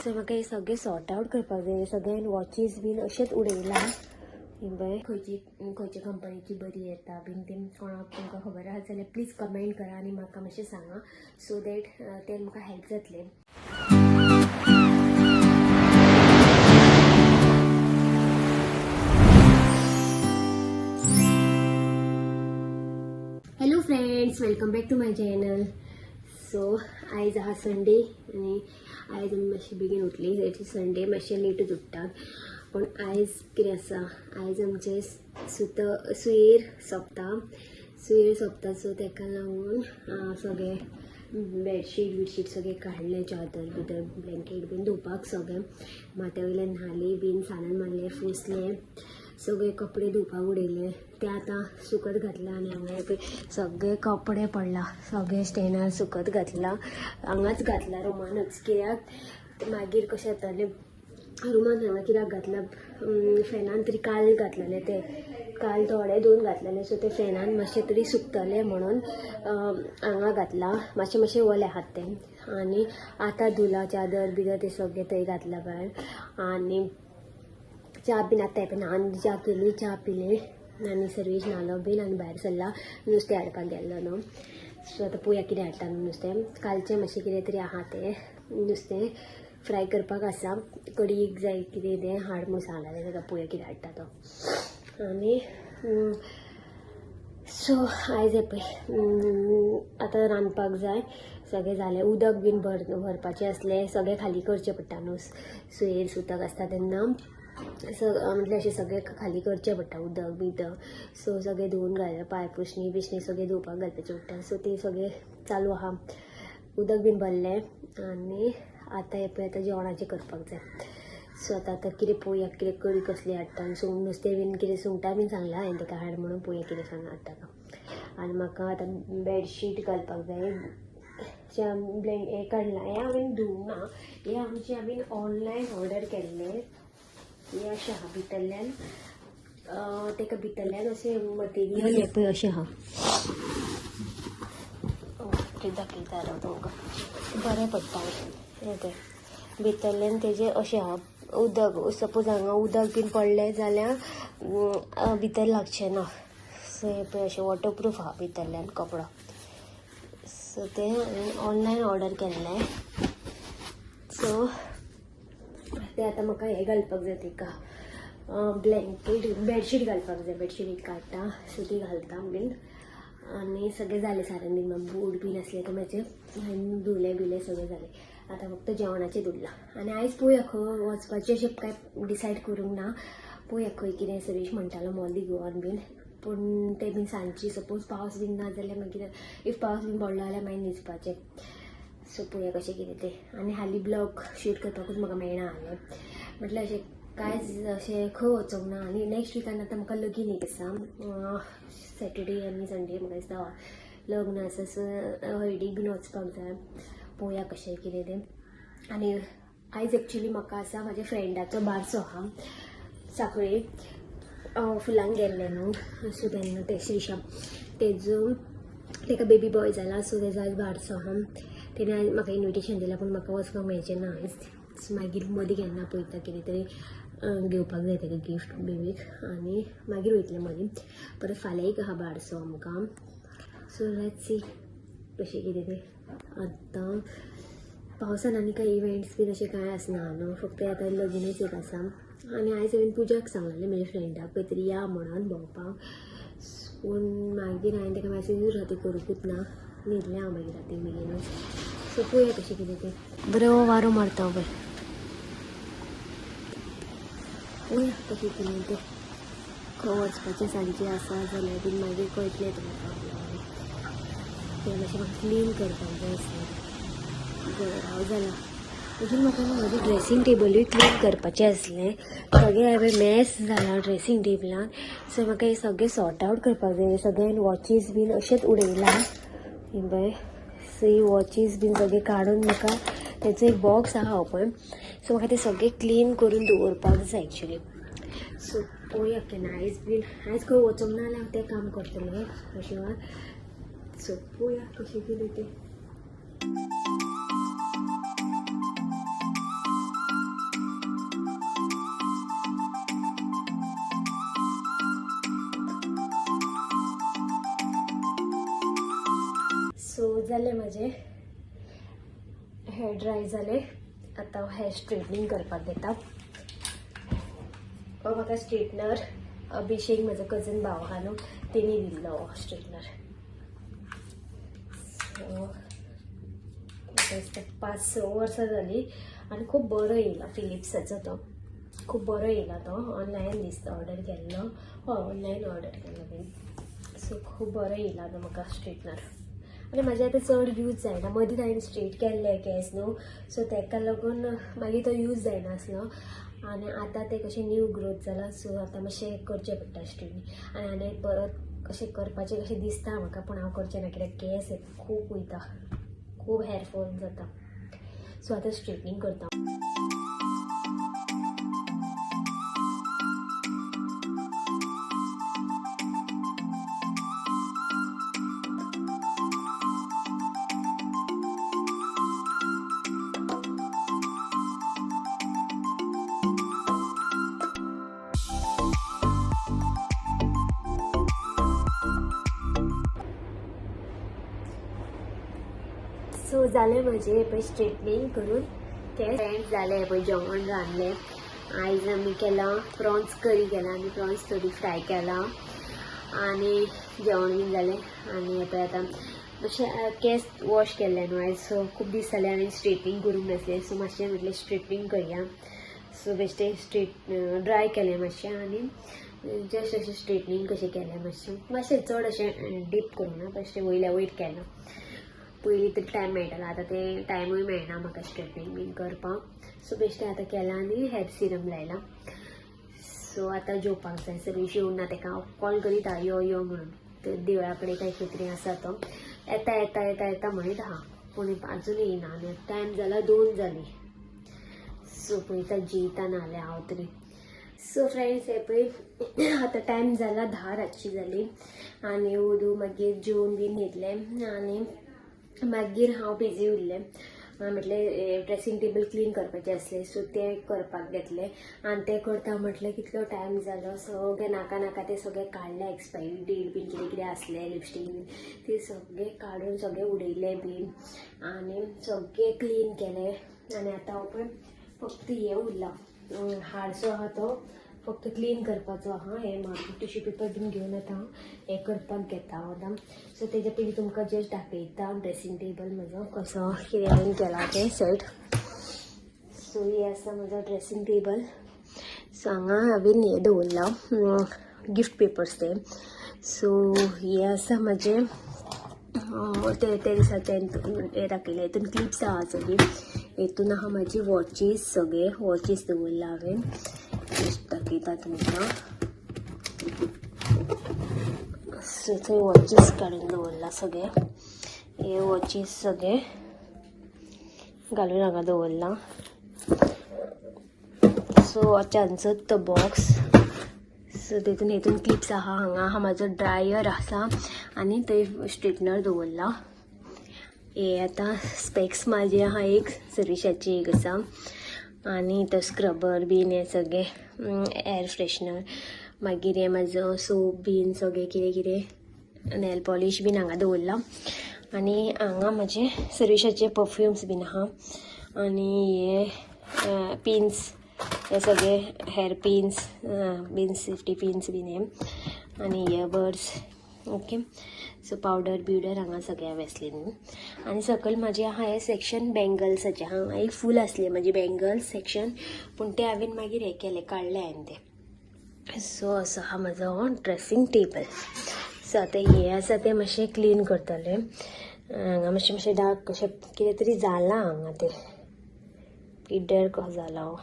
So म्हाका हे सगळे सॉर्ट आउट करपाक जाय. सगळ्यान वॉचीस बीन अशेंच उडयला. बय खंयची कंपनीची बरी येता बीन ती कोणाक तुमकां खबर आसा जाल्यार प्लीज कमेंट करा आनी म्हाका मातशें सांगा सो दॅट तें म्हाका हेल्प जातलें. Hello friends, welcome back to my channel. So आयज आहा संडे आनी आयज आमी मातशी बेगीन उठली. इट्स संडे, मातशें लेटूच उठतात. पण आयज कितें आसा, आयज आमचे सुयेर सोंपता सो तेका लागून सगळे बेडशीट सगळे काडले. चादर बिदर ब्लँकेट बीन धुवपाक सगळे माथ्या वयल्यान न्हाली बीन, सामान मारले, फुसले, सगळे कपडे धुवपाक उडयले. ते आतां सुकत घातला आनी हांगा सगळे कपडे पडला, सगळे स्टेनार सुकत घातला. हांगाच घातला रुमानच, कित्याक मागीर कशें जातालें रुमान हांगा कित्याक घातला फॅनान तरी काल घातलेले. ते काल थोडे दोन घातलेले सो ते फॅनान मातशें तरी सुकतले म्हणून हांगा घातला. मातशें वले आहात ते आनी आतां धुला चादर बिदर ते सगळे थंय घातला भायर. आनी च्या बीन आतां येपना, आनी च्या केली, च्या पिले आनी सर्वेश न्हालो बीन आनी भायर सरला नुस्तें हाडपाक गेल्लो न्हू. सो आतां पळोवया कितें हाडटा नुस्तें. कालचें मातशें कितें तरी आहा तें नुस्तें फ्राय करपाक आसा. कढीक जाय कितें तें हाड म्हूण सांगलेलें, ताका पळोवया कितें हाडटा तो. आनी सो आयज पळय आतां रांदपाक जाय. सगळें जालें, उदक बीन भरपाचें आसलें, सगळें खाली करचें पडटा न्हू. सुयेर सुतक आसता तेन्ना म्हटल्यार अशें सगळें खाली करचें पडटा उदक बिदक. सो सगळें धुवन घालप, पांय पुसणी बिसणी सगळें धुवपाक घालपाचें पडटा. सो तें सगळें चालू आहा. उदक बीन भरलें आनी आतां हे पळय आतां जेवणाचें करपाक जाय. सो आतां कितें पळोवया कितें कडी कसली हाडटा. नुस्तें बीन कितें सुंगटां बीन सांगलां हांवें ताका हाड म्हणून, पळोवया कितें सांग हाडटा तो. आनी म्हाका आतां बेडशीट घालपाक जाय. हे काडला, हें हांवें धुवंक ना, हें हांवें ऑनलायन ऑर्डर केल्लें. हें अशें आहा भितरल्यान, ताका भितरल्यान अशें मटेरियल हें पळय अशें आहा. दाखयता राव तुमकां, बरें पडटा हें पळय. भितरल्यान तेजें अशें आहा उदक. सपोज हांगा उदक बीन पडलें जाल्यार भितर लागचें ना. सो हें पळय अशें वॉटरप्रूफ आहा भितरल्यान कपडो. सो तें हांवें ऑनलायन ऑर्डर केल्लें. सो तें आतां म्हाका हें घालपाक जाय, ताका ब्लँकेट बेडशीट घालपाक जाय. बेडशीट एक काडटा सो ती घालता बीन. आनी सगळें जालें सारण बीन, बूट बीन आसलें ते म्हाजे हांवें धुलें बिलें सगळें जालें. आतां फक्त जेवणाचें धुरलां. आनी आयज पळोवया खंय वचपाचें अशें काय डिसायड करूंक ना. पळोवया खंय कितें सर्वेश म्हणटालो मोली गोवान बीन. पूण तें बीन सांजची सपोज पावस बीन ना जाल्यार मागीर इफ पावस बीन पडलो जाल्यार मागीर न्हिदपाचें. सो पळोवया कशें कितें तें. आनी हालीं ब्लॉग शूट करपाकूच म्हाका मेळना जालें. म्हटल्यार अशें कांयच अशें खंय वचोंक ना. आनी नेक्स्ट विकान आतां म्हाका लगीन एक आसा, सॅटर्डे आनी संडे म्हाका दिसता लग्न आसा. सो हळडीक बीन वचपाक जाय. पळोवया कशें कितें तें. आनी आयज एक्चुली म्हाका आसा म्हाज्या फ्रेंडाचो बारसो आहा सांखळे. फुलांक गेल्लें न्हू. सो तेन्ना तें श्रीशा ताका बेबी बॉय जाला. सो तेजो आयज बारसो आहा. तेणें आयज म्हाका इन्विटेशन दिलां पूण म्हाका वचपाक मेळचें ना आयज. सो मागीर मदीं केन्ना पळयता कितें तरी घेवपाक जाय ताका गिफ्ट बेबीक. आनी मागीर वयतलें मदीं. परत फाल्यां एक आहा बारसो आमकां. सो लेट्स सी कशें कितें तें. आतां पावसान आनी कांय इव्हेंट्स बीन अशें कांय आसना न्हू. फक्त आतां लगीनच एक आसा. आनी आयज हांवें पुजाक सांगलेलें म्हज्या फ्रेंडाक खंय तरी या म्हणून भोंवपाक. पूण मागीर हांवें ताका मॅसेजूच राती करूंकूच ना. न्हिदलें हांव मागीर राती बेगीनच. सो पळोवया कशें कितें तें. बरो वारो मारता पळय. पळोवया कशें कितें तें. खंय वचपाचें सांजचें आसा जाल्यार बीन मागीर कळटलें तुमकां. तें मातशें म्हाका क्लीन करपाक जाय आसलें घरा जालां. अजून म्हाका म्हाजें ड्रेसींग टेबलूय क्लीन करपाचें आसलें. सगळें हांवें मॅस जालां ड्रेसींग टेबलान. सो म्हाका हें सगळें सॉर्ट आउट करपाक जाय. सगळ्यान वॉचीस बीन अशेंच उडयला हें पळय. सो ही वॉचीस बीन सगळें काडून म्हाका तेचो एक बॉक्स आहा ओपन. सो म्हाका तें सगळें क्लीन करून दवरपाक जाय एक्चुली. सो पळोवया केन्ना आयज खंय वचोंक ना जाल्यार हांव तें काम करतलें अशें. सो पळोवया कशें कितें तें. माझे हेअर ड्राय झाले. आता हेअर स्ट्रेटनिंग करपाक घेता. म्हाका स्ट्रेटनर अभिषेक म्हजो कजन भाव आहा न्हू तेणी दिल्लो स्ट्रेटनर. सो 5-6 वर्सां जाली आनी खूब बरो येयला. फिलिप्साचो तो खूब बरो येयला. तो ऑनलायन दिसता ऑर्डर केल्लो. हय ऑनलायन ऑर्डर केल्लो बीन. सो खूब बरो येयला तो म्हाका स्ट्रेटनर. आनी म्हाजे आतां चड यूज जायना. मदीं हांवें स्ट्रेट केल्ले केंस न्हू सो ताका लागून मागीर तो यूज जायनासलो. आनी आतां ते कशें न्यू ग्रोथ जाला सो आतां मातशें करचें पडटा स्ट्रेटनिंग. आनी परत कशें करपाचें कशें दिसता म्हाका पूण हांव करचें ना कित्याक केंस खूब वयता. खूब हेअर फॉल जाता. सो आतां स्ट्रेटनिंग करता. सो जालें म्हजें पळय स्ट्रेटनिंग करून केंस एंड जालें. पळय जेवण रांदलें. आयज आमी केलां प्रॉन्स करी केलां आनी प्रॉन्स थोडी फ्राय केलां आनी जेवण बीन जालें. आनी पळय आतां मातशें केंस वॉश केल्ले न्हू आयज सो खूब दीस जाले हांवें स्ट्रेटनिंग करूंक नासलें. सो मातशें म्हटलें स्ट्रेटनिंग करया. सो बेश्टें ड्राय केलें मातशें आनी जस्ट अशें स्ट्रेटनिंग कशें केलें. मातशें चड अशें डीप करूं ना. बेश्टें वयल्या वयर केलां. पयलीं तरी टायम मेळटालो आतां ते टायमूय मेळना म्हाका स्ट्रेटनिंग बीन करपाक. सो बेश्टें आतां केलां आनी हेअर सिरम लायला. सो आतां जेवपाक जाय. सगळीं येवून ना ताका हांव कॉल करीत आहा यो यो म्हणून. ते देवळा कडेन काय खंय तरी आसा तो. येता येता येता येता म्हणीत आहा पूण आजून येयना. आनी टायम जाला 2 जाली. सो पळयता जेयता नाल्यार हांव तरी. सो फ्रेंड्स हे पळय आतां टायम जाला 10 रातची जाली आनी ओदू मागीर जेवन बीन घेतलें आनी मागीर हांव बिजी उरलें. म्हटलें ड्रेसींग टेबल क्लीन करपाचें आसलें सो तें करपाक घेतलें आनी तें करता म्हटलें कितलो टायम जालो. सगळें नाका नाका तें सगळें काडलें. एक्सपायरी डेट बीन कितें कितें आसलें लिपस्टीक बीन तें सगळें काडून सगळें उडयलें बीन आनी सगळें क्लीन केलें. आनी आतां हांव पळय फक्त हें उरलां हारसो आहा तो फक्त क्लीन करपाचो आहा. हें म्हाका टिश्यू पेपर बीन घेवन आतां हांव हें करपाक घेता आतां. सो तेजे पयलीं तुमकां जस्ट दाखयता ड्रेसींग टेबल म्हजो कसो कितें हांवें केला तें सेट. सो हें आसा म्हजो ड्रेसींग टेबल. सो हांगा हांवें हें दवरलां गिफ्ट पेपर्स ते. सो हें आसा म्हजें ते दिसाचें हें दाखयलें. हितून क्लिप्स आहा सगळीं. हितून आहा म्हाजी वॉचीस. सगळे वॉचीस दवरला हांवें. दाखयता तुमकां. सो थंय वॉचीस काडून दवरला सगळे. हे वॉचीस सगळे घालून हांगा दवरला. सो वॉचांचो तो बॉक्स. सो तितून हितून क्लिप्स आहा. हांगा आहा म्हाजो ड्रायर आसा आनी थंय स्ट्रेटनर दवरला. हे आतां स्पेक्स म्हाजी आहा एक सरिशाची एक आसा आनी तो स्क्रबर बीन हें सगळें एअर फ्रेशनर. मागीर हें म्हाजो सोप बीन सगळें कितें कितें नेल पॉलिश बीन हांगा दवरला. आनी हांगा म्हाजे सरिशाचे परफ्यूम्स बीन आहा आनी हे पिन्स हे सगळे हेअर पिन्स बीन सेफ्टी पिन्स बीन हे आनी इयरबड्स. ओके सो पावडर बिवडर हांगा सगळें वॅसलीन. आनी सकयल म्हाजें आहा हें सेक्शन बँगल्साचें. हांगा एक फूल आसलें म्हाजी बँगल्स सेक्शन पूण तें हांवें मागीर हें केलें काडलें हांवें तें. सो असो आहा म्हजो हो ड्रेसींग टेबल. सो आतां हें आसा तें मातशें क्लीन करतलें. हांगा मातशें डार्क कशें कितें तरी जालां हांगा तें पिड्ड्यार कसो जाला हो.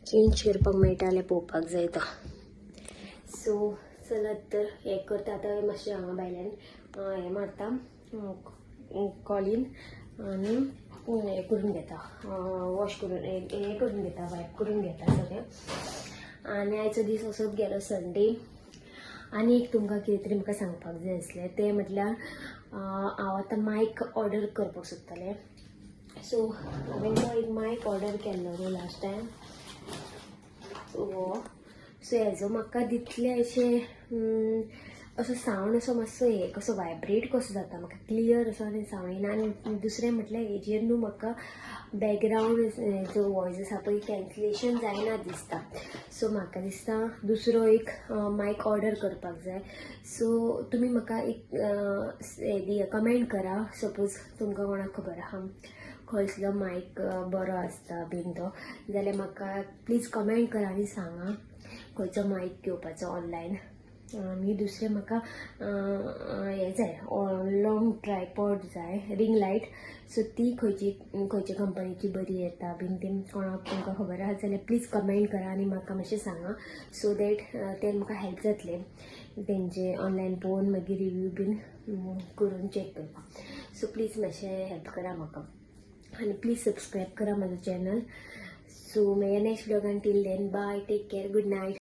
चेंज करपाक मेळटा जाल्यार पळोवपाक जाय तो. सो चलत तर हें करता आतां मातशें हांगा भायल्यान हें मारता कॉलीन आनी हें करून घेता वॉश करून हें करून घेता वायप करून घेता सगळें. आनी आयचो दीस असोच गेलो संडे. आनी एक तुमकां कितें तरी म्हाका सांगपाक जाय आसलें तें म्हटल्यार हांव आतां मायक ऑर्डर करपाक सोदतालें. सो हांवें तो एक मायक ऑर्डर केल्लो न्हू लास्ट टायम हो. सो हेजो म्हाका दितले अशें असो सावंड असो मातसो हे कसो वायब्रेट कसो जाता, म्हाका क्लियर असो आनी सावंड येना. आनी दुसरें म्हटल्यार हेजेर न्हू म्हाका बॅकग्रावंड जो वॉयस आसा पळय कॅन्सलेशन जायना दिसता. सो म्हाका दिसता दुसरो एक मायक ऑर्डर करपाक जाय. सो तुमी म्हाका एक हे दिया, कमेंट करा. सपोज तुमकां कोणाक खबर आहा खंयसलो मायक बरो आसता बीन तो, जाल्यार म्हाका प्लीज कमेंट करा आनी सांगा खंयचो मायक घेवपाचो ऑनलायन. आनी दुसरें म्हाका हें जाय, लॉंग ट्रायपॉड जाय, रिंग लायट. सो ती खंयच्या कंपनीची बरी येता बीन ती कोणाक तुमकां खबर आसा जाल्यार प्लीज कमेंट करा आनी म्हाका मातशें सांगा. सो दॅट तें म्हाका हेल्प जातलें तेंचे ऑनलायन पळोवन मागीर रिव्यू बीन करून चॅक करपाक. सो प्लीज मातशें हेल्प करा म्हाका आनी प्लीज सबस्क्रायब करा म्हाजो चॅनल. सो मेळया नेक्स्ट व्लॉगान. Till then bye, take care, good night.